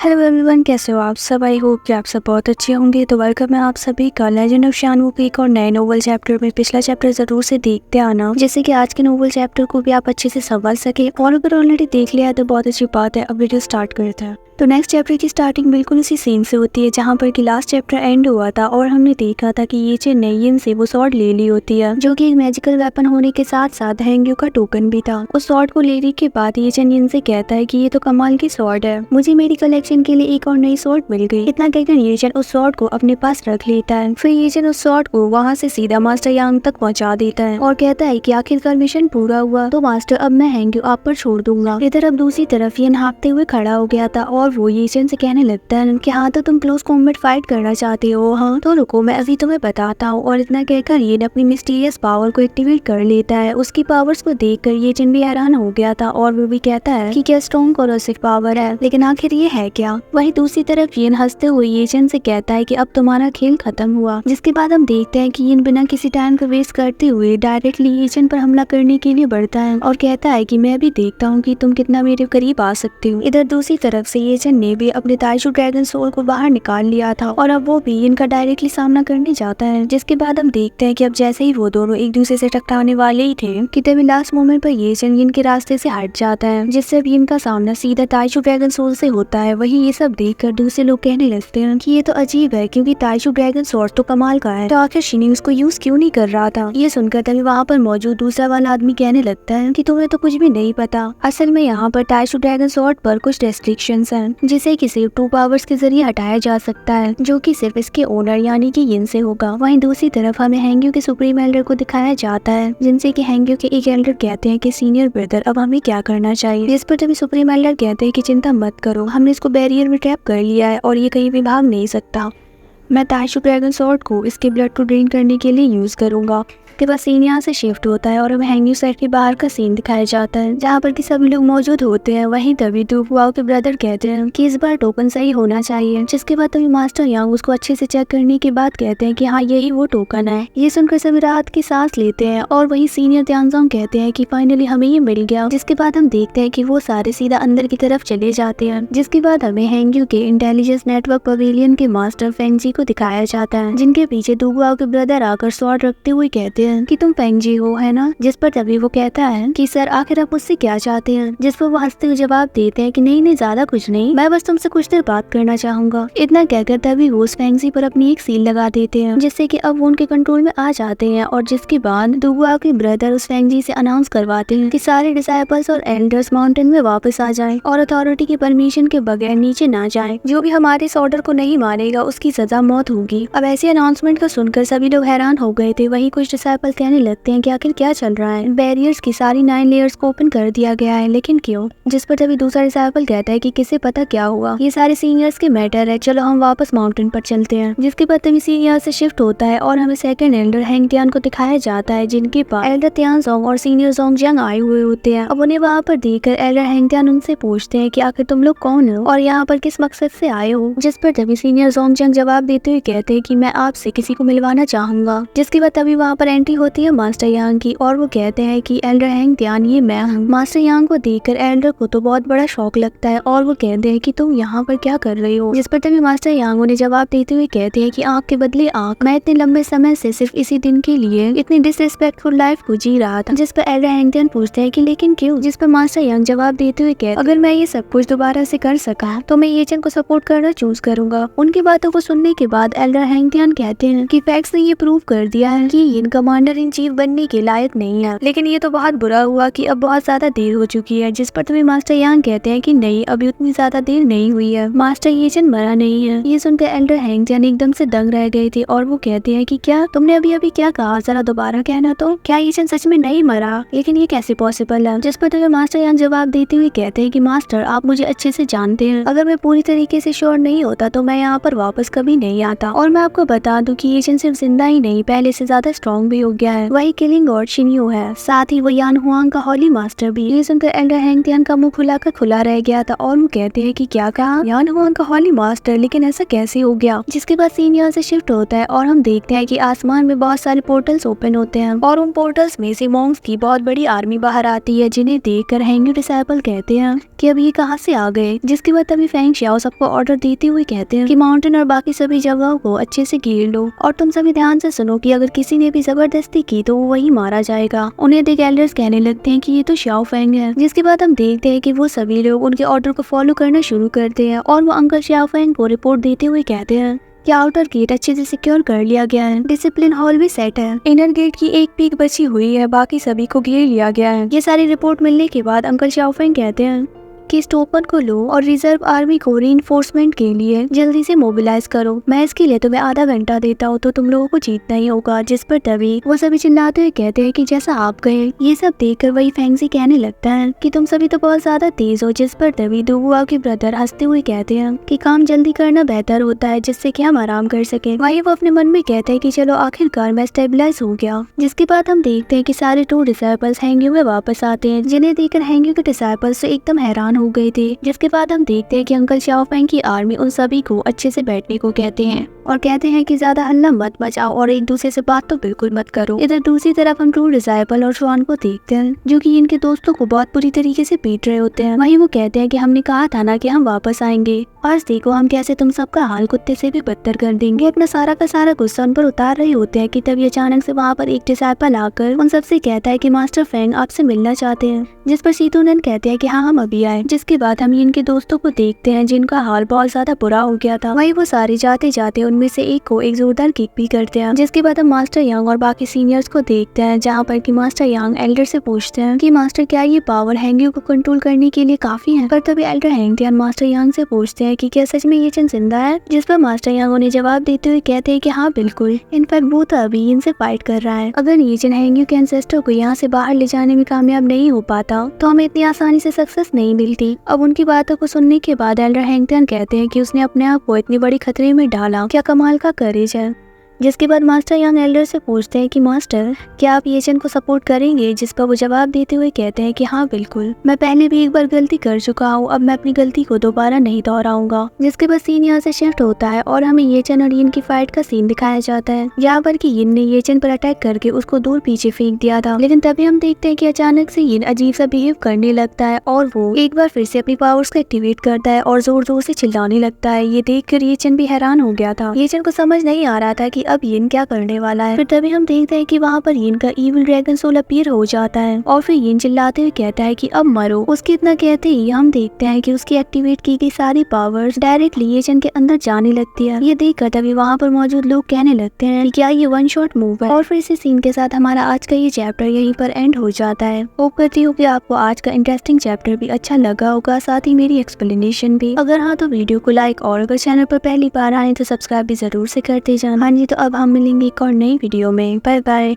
Hello everyone, कैसे हो आप सब। आई होप कि आप सब बहुत अच्छे होंगे। तो वेलकम है आप सभी का लेजेंड ऑफ शानवू के एक और नए नोवेल चैप्टर में। पिछला चैप्टर जरूर से देखते आना, जैसे कि आज के नोवेल चैप्टर को भी आप अच्छे से समझ सके। और अगर ऑलरेडी देख लिया है तो बहुत अच्छी बात है। अब वीडियो स्टार्ट करते हैं। तो नेक्स्ट चैप्टर की स्टार्टिंग बिल्कुल उसी सीन से होती है जहाँ पर कि लास्ट चैप्टर एंड हुआ था और हमने देखा था कि ये चीज नयन से वो स्वॉर्ड ले ली होती है, जो कि एक मैजिकल वेपन होने के साथ साथ हैंग्यू का टोकन भी था। उस स्वॉर्ड को लेने के बाद ये नयन से कहता है कि ये तो कमाल की स्वॉर्ड है, मुझे मेरी कलेक्शन के लिए एक और नई स्वॉर्ड मिल गई। इतना कहकर ये उस स्वॉर्ड को अपने पास रख लेता है। फिर ये उस स्वॉर्ड को वहाँ से सीधा मास्टर यांग तक पहुँचा देता है और कहता है कि आखिरकार मिशन पूरा हुआ तो मास्टर, अब मैं हैंग्यू आप पर छोड़ दूंगा। इधर अब दूसरी तरफ ये हाँफते हुए खड़ा हो गया था और वो ये से कहने लगता है कि हाँ, तो तुम क्लोज कॉम्बैट फाइट करना चाहते हो। हाँ तो रुको, मैं अभी तुम्हें बताता हूँ। और इतना कहकर ये अपनी मिस्टीरियस पावर को एक्टिवेट कर लेता है। उसकी पावर्स को देखकर ये चिन भी हैरान हो गया था और वो भी कहता है कि क्या स्ट्रॉन्ग कोरोसिव पावर है, लेकिन आखिर ये है क्या। वहीं दूसरी तरफ ये हंसते हुए ये चिन से कहता है कि अब तुम्हारा खेल खत्म हुआ। जिसके बाद हम देखते हैं कि ये बिना किसी टाइम का वेस्ट करते हुए डायरेक्टली ये चिन पर हमला करने के लिए बढ़ता है और कहता है कि मैं भी देखता हूँ कि तुम कितना मेरे करीब आ सकते हो। इधर दूसरी तरफ से ये चिन ने भी अपने ताइशू ड्रैगन सोल को बाहर निकाल लिया था और अब वो भी इनका डायरेक्टली सामना करने जाता है। जिसके बाद हम देखते हैं कि अब जैसे ही वो दोनों एक दूसरे से टकराने वाले ही थे कि तभी लास्ट मोमेंट पर ये चिन इनके रास्ते से हट जाता है, जिससे अब इनका सामना सीधा ताइशू ड्रैगन सोल से होता है। वही ये सब देखकर दूसरे लोग कहने लगते हैं कि ये तो अजीब है, क्योंकि ताइशू ड्रैगन सोल तो कमाल का है, तो आखिर शिनी उसको यूज क्यों नहीं कर रहा था। ये सुनकर तभी वहाँ पर मौजूद दूसरा वाला आदमी कहने लगता है कि तुम्हें तो कुछ भी नहीं पता। असल में यहाँ पर ताइशू ड्रैगन सोल पर कुछ रेस्ट्रिक्शंस हैं, जिसे कि सिर्फ 2 पावर्स के जरिए हटाया जा सकता है, जो कि सिर्फ इसके ओनर यानी कि यिन से होगा। वहीं दूसरी तरफ हमें हैंग्यू के सुप्रीम एल्डर को दिखाया जाता है, जिनसे कि हैंग्यू के एक एल्डर कहते हैं कि सीनियर ब्रदर, अब हमें क्या करना चाहिए। इस पर तभी सुप्रीम एल्डर कहते हैं कि चिंता मत करो, हमने इसको बैरियर में ट्रैप कर लिया है और ये कहीं भी भाग नहीं सकता। मैं ताइशू ड्रैगन स्वॉर्ड को इसके ब्लड को ड्रेन करने के लिए यूज करूंगा। के बाद सीन यहाँ से शिफ्ट होता है और हमें हैंग्यू साइड के बाहर का सीन दिखाया जाता है, जहाँ पर कि सभी लोग मौजूद होते हैं। वहीं तभी दुफुआओ के ब्रदर कहते हैं कि इस बार टोकन सही होना चाहिए। जिसके बाद तभी मास्टर यांग उसको अच्छे से चेक करने के बाद कहते हैं कि हाँ, यही वो टोकन है। ये सुनकर सभी राहत की सांस लेते हैं और वही सीनियर त्यांजोंग कहते हैं कि फाइनली हमें ये मिल गया। जिसके बाद हम देखते हैं कि वो सारे सीधा अंदर की तरफ चले जाते हैं। जिसके बाद हमें हैंग्यू के इंटेलिजेंस नेटवर्क पवेलियन के मास्टर फेंगजी को दिखाया जाता है, जिनके पीछे दुफुआओ के ब्रदर आकर स्वॉर्ड रखते हुए कहते हैं कि तुम फेंगजी हो, है ना। जिस पर तभी वो कहता है कि सर, आखिर आप मुझसे क्या चाहते हैं। जिस पर वो हंसते हुए जवाब देते हैं कि नहीं नहीं, ज्यादा कुछ नहीं, मैं बस तुमसे कुछ देर बात करना चाहूंगा। इतना कहकर तभी वो उस फेंगजी पर अपनी एक सील लगा देते हैं, जिससे कि अब वो उनके कंट्रोल में आ जाते हैं। और जिसके बाद दुफुआओ के ब्रदर उस फेंगजी से अनाउंस करवाते हैं कि सारे डिसाइपल्स और एल्डर्स माउंटेन में वापस आ जाएं और अथॉरिटी की परमिशन के बगैर नीचे ना जाएं। जो भी हमारे इस ऑर्डर को नहीं मानेगा उसकी सजा मौत होगी। अब ऐसे अनाउंसमेंट को सुनकर सभी लोग हैरान हो गए थे। वही कुछ डिसाइपल कहने लगते हैं कि आखिर क्या चल रहा है, बैरियर्स की सारी 9 लेयर्स को ओपन कर दिया गया है, लेकिन क्यों। जिस पर तभी दूसरा डिसाइपल कहता है कि किसे पता क्या हुआ, ये सारे सीनियर्स के मैटर है, चलो हम वापस माउंटेन पर चलते हैं। जिसके बाद तभी सीन यहाँ से शिफ्ट होता है और हमें सेकंड एल्डर हैंग तियान को दिखाया जाता है, जिनके पास एल्डर तियानजोंग और सीनियर जोंगजियांग आए हुए होते हैं। अब उन्हें वहाँ पर देखकर एल्डर हैंग तियान उनसे पूछते हैं कि आखिर तुम लोग कौन हो और यहाँ पर किस मकसद से आए हो। जिस पर तभी सीनियर जोंगजियांग जवाब देते हुए कहते हैं कि मैं आपसे किसी को मिलवाना चाहूंगा। जिसके बाद तभी वहाँ पर एंट्री होती है मास्टर यांग की और वो कहते हैं कि एल्डर हैंग तियान, ये मैं हूँ। मास्टर यांग को देखकर एल्डर को तो बहुत बड़ा शौक लगता है और वो कहते हैं कि तुम यहाँ पर क्या कर रही हो। जिस पर तभी मास्टर यांग उन्हें जवाब देते हुए कहते हैं कि आँख के बदले आँख, मैं इतने लंबे समय से सिर्फ इसी दिन के लिए इतनी डिसरिस्पेक्टफुल लाइफ को जी रहा था। जिस पर एल्डर हैंग तियान पूछते हैं कि लेकिन क्यों। जिस पर मास्टर यांग जवाब देते हुए कहते अगर मैं ये सब कुछ दोबारा से कर सका तो मैं ये चन को सपोर्ट करना चूज करूंगा। उनकी बातों को सुनने के बाद एल्डर हैंग तियान कहते हैं कि फैक्ट्स ने ये प्रूव कर दिया है कि इन कमांडर इन चीफ बनने के लायक नहीं है, लेकिन ये तो बहुत बुरा हुआ कि अब बहुत ज्यादा देर हो चुकी है। जिस पर तभी मास्टर यांग कहते हैं कि नहीं, अभी उतनी ज्यादा देर नहीं हुई है, मास्टर ये चन मरा नहीं है। ये सुनकर एल्डर हैंग तियान एकदम से दंग रह गए थे और वो कहते हैं कि क्या तुमने अभी अभी क्या कहा, जरा दोबारा कहना तो। क्या ये चन सच में नहीं मरा, लेकिन ये कैसे पॉसिबल है। जिस पर तभी मास्टर यांग जवाब देते हुए कहते हैं कि मास्टर, आप मुझे अच्छे से जानते हैं, अगर मैं पूरी तरीके से श्योर नहीं होता तो मैं यहाँ पर वापस कभी नहीं आता। और मैं आपको बता दूं कि ये चन सिर्फ जिंदा ही नहीं, पहले से ज्यादा स्ट्रॉन्ग भी हो गया है। वही किलिंग और शिन्यू है, साथ ही वो यान हुआंग का होली मास्टर भी। ये सुनकर एल्डर हैंगटियन का मुंह खुलाकर खुला रह गया था और वो कहते हैं कि क्या कहा, यान हुआंग का होली मास्टर, लेकिन ऐसा कैसे हो गया। जिसके बाद सीन यहाँ से शिफ्ट होता है और हम देखते हैं कि आसमान में बहुत सारे पोर्टल्स ओपन होते हैं और उन पोर्टल्स में से मॉन्क्स की बहुत बड़ी आर्मी बाहर आती है, जिन्हें देखकर हैंग्यू डिसाइपल कहते हैं कि अब ये कहाँ से आ गए। जिसके बाद तभी फेंग शाओ सबको ऑर्डर देते हुए कहते हैं कि माउंटेन और बाकी सभी जगहों को अच्छे से घेर लो और तुम सभी ध्यान से सुनो कि अगर किसी ने भी जबरदस्ती की तो वो वही मारा जाएगा। उन्हें देख एल्डर्स कहने लगते हैं कि ये तो शाओ फेंग है। जिसके बाद हम देखते हैं कि वो सभी लोग उनके ऑर्डर को फॉलो करना शुरू करते हैं और वो अंकल शाओ फेंग को रिपोर्ट देते हुए कहते हैं कि आउटर गेट अच्छे से सिक्योर कर लिया गया है, डिसिप्लिन हॉल भी सेट है, इनर गेट की एक पीक बची हुई है, बाकी सभी को घेर लिया गया है। ये सारी रिपोर्ट मिलने के बाद अंकल शाओ फेंग कहते हैं कि इस टोकन को लो और रिजर्व आर्मी को रीइंफोर्समेंट के लिए जल्दी से मोबिलाइज करो। मैं इसके लिए तुम्हें आधा घंटा देता हूँ तो तुम लोगों को जीतना ही होगा। जिस पर तभी वो सभी चिल्लाते हुए कहते हैं कि जैसा आप कहे। ये सब देखकर वही फेंगजी कहने लगता है कि तुम सभी तो बहुत ज्यादा तेज हो। जिस पर तभी दुबुआ के ब्रदर हंसते हुए कहते हैं कि काम जल्दी करना बेहतर होता है, जिससे कि हम आराम कर सके। वही वो अपने मन में कहते हैं कि चलो आखिरकार मैं स्टेबलाइज हो गया। जिसके बाद हम देखते हैं कि सारे 2 डिसाइपल्स हैंग्यू में वापस आते हैं, जिन्हें देखकर हैंग्यू के डिसाइपल्स तो एकदम हैरान हो गए थे। जिसके बाद हम देखते हैं कि अंकल शाओ फेंग की आर्मी उन सभी को अच्छे से बैठने को कहते हैं और कहते हैं कि ज्यादा हल्ला मत मचाओ और एक दूसरे से बात तो बिल्कुल मत करो। इधर दूसरी तरफ हम 2 डिसाइपल और श्वान को देखते हैं जो कि इनके दोस्तों को बहुत बुरी तरीके से पीट रहे होते हैं। वहीं वो कहते हैं कि हमने कहा था ना कि हम वापस आएंगे, आज देखो हम कैसे तुम सबका हाल कुत्ते से भी बदतर कर देंगे। वो अपना सारा का सारा गुस्सा उन पर उतार रहे होते हैं कि तभी अचानक से वहाँ पर एक डिसाइपल आकर उन सबसे कहता है कि मास्टर फेंग आपसे मिलना चाहते हैं। जिस पर सीतोनन कहते हैं कि हाँ हम अभी आए। जिसके बाद हम इनके दोस्तों को देखते हैं जिनका हाल बहुत ज्यादा बुरा हो गया था। वहीं वो सारे जाते जाते उनमें से एक को एक जोरदार किक भी करते हैं। जिसके बाद हम मास्टर यांग और बाकी सीनियर्स को देखते हैं, जहाँ पर कि मास्टर यांग एल्डर से पूछते हैं कि मास्टर क्या ये पावर हैंग्यू को कंट्रोल करने के लिए काफी है। पर तभी एल्डर हैंगटियन मास्टर यांग से पूछते हैं कि क्या सच में ये चंद जिंदा है। जिस पर मास्टर यांग उन्हें जवाब देते हुए कहते हैं कि हाँ बिल्कुल, इनफैक्ट वो तो अभी इनसे फाइट कर रहा है। अगर ये चंद हैंग्यू के एंसेस्टर को यहाँ से बाहर ले जाने में कामयाब नहीं हो पाता तो हमें इतनी आसानी से सक्सेस नहीं मिलती। अब उनकी बातों को सुनने के बाद एल्डर हैंगटियन कहते हैं कि उसने अपने आप को इतनी बड़ी खतरे में डाला, क्या कमाल का करेज है। जिसके बाद मास्टर यांग एल्डर से पूछते हैं कि मास्टर क्या आप येचन को सपोर्ट करेंगे। जिस पर वो जवाब देते हुए कहते हैं कि हाँ बिल्कुल, मैं पहले भी एक बार गलती कर चुका हूँ, अब मैं अपनी गलती को दोबारा नहीं दोहराऊंगा। जिसके बाद सीन यहाँ से शिफ्ट होता है और हमें येचन और यिन की फाइट का सीन दिखाया जाता है, जहाँ पर कि यिन ने येचन पर अटैक करके उसको दूर पीछे फेंक दिया था। लेकिन तभी हम देखते हैं कि अचानक से यिन अजीब सा बिहेव करने लगता है और वो एक बार फिर से अपनी पावर्स को एक्टिवेट करता है और जोर जोर से चिल्लाने लगता है। ये देख कर येचन भी हैरान हो गया था। येचन को समझ नहीं आ रहा था कि अब यिन क्या करने वाला है। फिर तभी हम देखते हैं कि वहाँ पर यिन का इविल ड्रैगन सोल अपीयर हो जाता है और फिर यिन चिल्लाते हुए कहता है कि अब मरो। उसके इतना कहते ही हम देखते हैं कि उसकी एक्टिवेट की गई सारी पावर्स डायरेक्टली येचन के अंदर जाने लगती है। ये देखकर तभी वहाँ पर मौजूद लोग कहने लगते हैं कि क्या ये 1 शॉट मूव है। और फिर इसी सीन के साथ हमारा आज का ये चैप्टर यहीं पर एंड हो जाता है। होप करती हूँ कि आपको आज का इंटरेस्टिंग चैप्टर भी अच्छा लगा होगा, साथ ही मेरी एक्सप्लेनेशन भी। अगर हाँ तो वीडियो को लाइक और अगर चैनल पर पहली बार आए तो सब्सक्राइब भी जरूर से करते जाना। हाँ जी, तो अब हम मिलेंगे एक और नई वीडियो में। Bye bye.